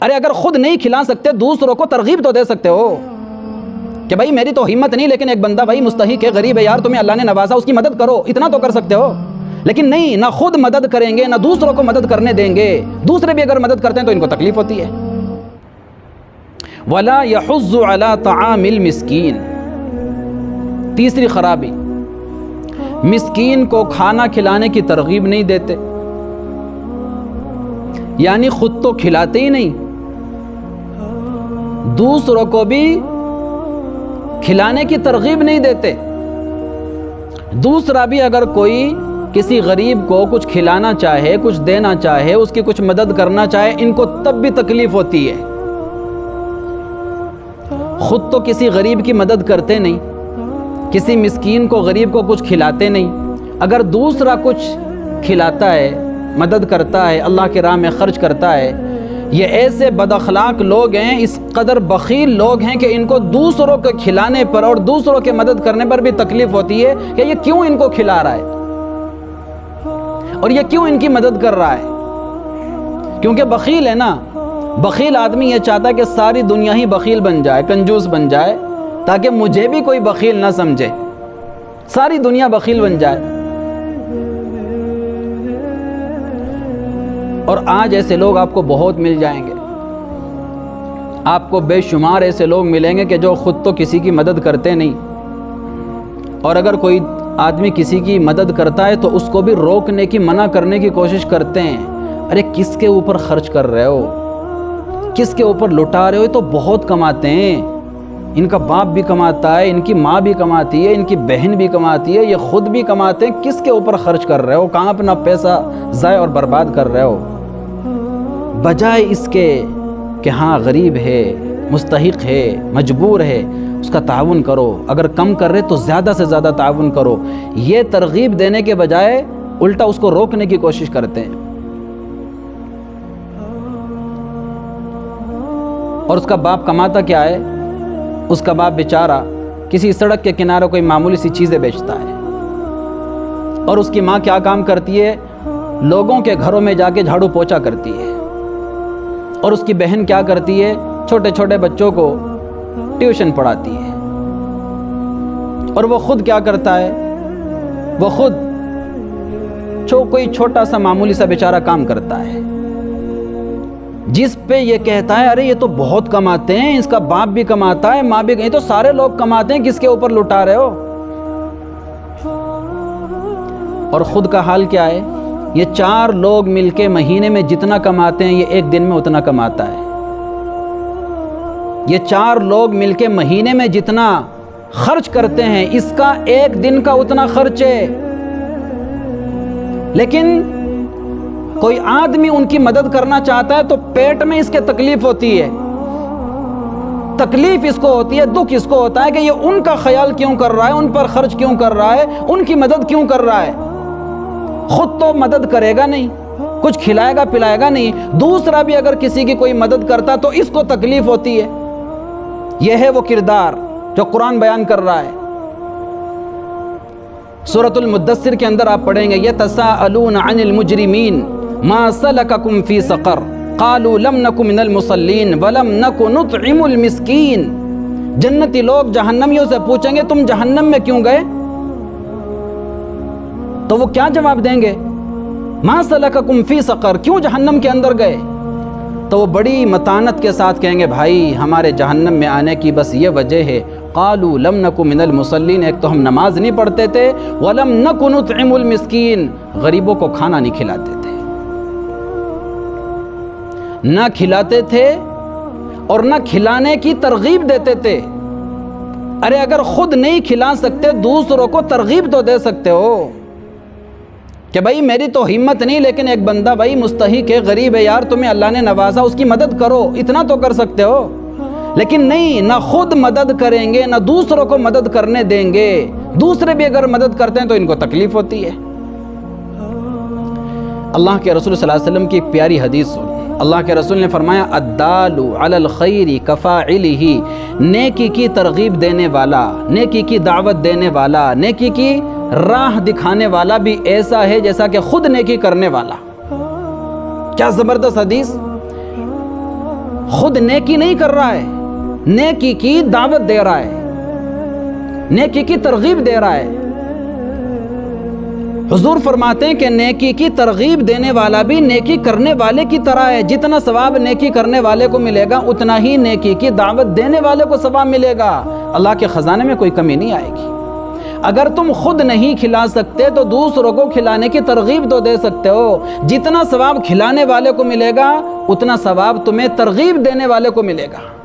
ارے اگر خود نہیں کھلا سکتے دوسروں کو ترغیب تو دے سکتے ہو کہ بھائی میری تو ہمت نہیں، لیکن ایک بندہ بھائی مستحق ہے، غریب ہے یار، تمہیں اللہ نے نوازا، اس کی مدد کرو، اتنا تو کر سکتے ہو۔ لیکن نہیں، نہ خود مدد کریں گے، نہ دوسروں کو مدد کرنے دیں گے۔ دوسرے بھی اگر مدد کرتے ہیں تو ان کو تکلیف ہوتی ہے۔ وَلَا يَحُضُّ عَلَىٰ طَعَامِ الْمِسْكِينِ، تیسری خرابی، مسکین کو کھانا کھلانے کی ترغیب نہیں دیتے، یعنی خود تو کھلاتے ہی نہیں، دوسروں کو بھی کھلانے کی ترغیب نہیں دیتے۔ دوسرا بھی اگر کوئی کسی غریب کو کچھ کھلانا چاہے، کچھ دینا چاہے، اس کی کچھ مدد کرنا چاہے، ان کو تب بھی تکلیف ہوتی ہے۔ خود تو کسی غریب کی مدد کرتے نہیں، کسی مسکین کو، غریب کو کچھ کھلاتے نہیں، اگر دوسرا کچھ کھلاتا ہے، مدد کرتا ہے، اللہ کی راہ میں خرچ کرتا ہے، یہ ایسے بد اخلاق لوگ ہیں، اس قدر بخیل لوگ ہیں کہ ان کو دوسروں کے کھلانے پر اور دوسروں کے مدد کرنے پر بھی تکلیف ہوتی ہے کہ یہ کیوں ان کو کھلا رہا ہے اور یہ کیوں ان کی مدد کر رہا ہے۔ کیونکہ بخیل ہے نا، بخیل آدمی یہ چاہتا ہے کہ ساری دنیا ہی بخیل بن جائے، کنجوس بن جائے، تاکہ مجھے بھی کوئی بخیل نہ سمجھے، ساری دنیا بخیل بن جائے۔ اور آج ایسے لوگ آپ کو بہت مل جائیں گے، آپ کو بے شمار ایسے لوگ ملیں گے کہ جو خود تو کسی کی مدد کرتے نہیں، اور اگر کوئی آدمی کسی کی مدد کرتا ہے تو اس کو بھی روکنے کی، منع کرنے کی کوشش کرتے ہیں۔ ارے کس کے اوپر خرچ کر رہے ہو، کس کے اوپر لٹا رہے ہو؟ یہ تو بہت کماتے ہیں، ان کا باپ بھی کماتا ہے، ان کی ماں بھی کماتی ہے، ان کی بہن بھی کماتی ہے، یہ خود بھی کماتے ہیں، کس کے اوپر خرچ کر رہے ہو؟ کہاں اپنا پیسہ ضائع اور برباد کر رہے ہو؟ بجائے اس کے کہ ہاں غریب ہے، مستحق ہے، مجبور ہے، اس کا تعاون کرو، اگر کم کر رہے تو زیادہ سے زیادہ تعاون کرو، یہ ترغیب دینے کے بجائے الٹا اس کو روکنے کی کوشش کرتے ہیں۔ اور اس کا باپ کماتا کیا ہے؟ اس کا باپ بیچارہ کسی سڑک کے کنارے کوئی معمولی سی چیزیں بیچتا ہے، اور اس کی ماں کیا کام کرتی ہے؟ لوگوں کے گھروں میں جا کے جھاڑو پوچھا کرتی ہے، اور اس کی بہن کیا کرتی ہے؟ چھوٹے چھوٹے بچوں کو ٹیوشن پڑھاتی ہے، اور وہ خود کیا کرتا ہے؟ وہ خود کوئی چھوٹا سا معمولی سا بیچارہ کام کرتا ہے، جس پہ یہ کہتا ہے ارے یہ تو بہت کماتے ہیں، اس کا باپ بھی کماتا ہے، ماں بھی، یہ تو سارے لوگ کماتے ہیں، کس کے اوپر لٹا رہے ہو؟ اور خود کا حال کیا ہے؟ یہ 4 لوگ مل کے مہینے میں جتنا کماتے ہیں، یہ ایک دن میں اتنا کماتا ہے۔ یہ 4 لوگ مل کے مہینے میں جتنا خرچ کرتے ہیں، اس کا ایک دن کا اتنا خرچ ہے۔ لیکن کوئی آدمی ان کی مدد کرنا چاہتا ہے تو پیٹ میں اس کے تکلیف ہوتی ہے، تکلیف اس کو ہوتی ہے، دکھ اس کو ہوتا ہے کہ یہ ان کا خیال کیوں کر رہا ہے، ان پر خرچ کیوں کر رہا ہے، ان کی مدد کیوں کر رہا ہے۔ خود تو مدد کرے گا نہیں، کچھ کھلائے گا پلائے گا نہیں، دوسرا بھی اگر کسی کی کوئی مدد کرتا تو اس کو تکلیف ہوتی ہے۔ یہ ہے وہ کردار جو قرآن بیان کر رہا ہے۔ سورۃ المدثر کے اندر آپ پڑھیں گے یتساءلون عن المجرمین ما سلککم فی سقر قالوا لم نک من المصلین ولم نک نطعم المسکین۔ جنتی لوگ جہنمیوں سے پوچھیں گے تم جہنم میں کیوں گئے؟ تو وہ کیا جواب دیں گے؟ ما سلککم فی سقر، کیوں جہنم کے اندر گئے؟ تو وہ بڑی متانت کے ساتھ کہیں گے بھائی ہمارے جہنم میں آنے کی بس یہ وجہ ہے، قالوا لم نک من المصلین، ایک تو ہم نماز نہیں پڑھتے تھے، ولم نک نطعم المسکین، غریبوں کو کھانا نہیں کھلاتے تھے، نہ کھلاتے تھے اور نہ کھلانے کی ترغیب دیتے تھے۔ ارے اگر خود نہیں کھلا سکتے دوسروں کو ترغیب تو دے سکتے ہو کہ بھائی میری تو ہمت نہیں، لیکن ایک بندہ بھائی مستحق ہے، غریب ہے یار، تمہیں اللہ نے نوازا، اس کی مدد کرو، اتنا تو کر سکتے ہو۔ لیکن نہیں، نہ خود مدد کریں گے، نہ دوسروں کو مدد کرنے دیں گے، دوسرے بھی اگر مدد کرتے ہیں تو ان کو تکلیف ہوتی ہے۔ اللہ کے رسول صلی اللہ علیہ وسلم کی ایک پیاری حدیث سن، اللہ کے رسول نے فرمایا الدال علی الخیر کفاعلہ، نیکی کی ترغیب دینے والا، نیکی کی دعوت دینے والا، نیکی کی راہ دکھانے والا بھی ایسا ہے جیسا کہ خود نیکی کرنے والا۔ کیا زبردست حدیث! خود نیکی نہیں کر رہا ہے، نیکی کی دعوت دے رہا ہے، نیکی کی ترغیب دے رہا ہے۔ حضور فرماتے ہیں کہ نیکی کی ترغیب دینے والا بھی نیکی کرنے والے کی طرح ہے، جتنا ثواب نیکی کرنے والے کو ملے گا اتنا ہی نیکی کی دعوت دینے والے کو ثواب ملے گا، اللہ کے خزانے میں کوئی کمی نہیں آئے گی۔ اگر تم خود نہیں کھلا سکتے تو دوسروں کو کھلانے کی ترغیب تو دے سکتے ہو، جتنا ثواب کھلانے والے کو ملے گا اتنا ثواب تمہیں ترغیب دینے والے کو ملے گا۔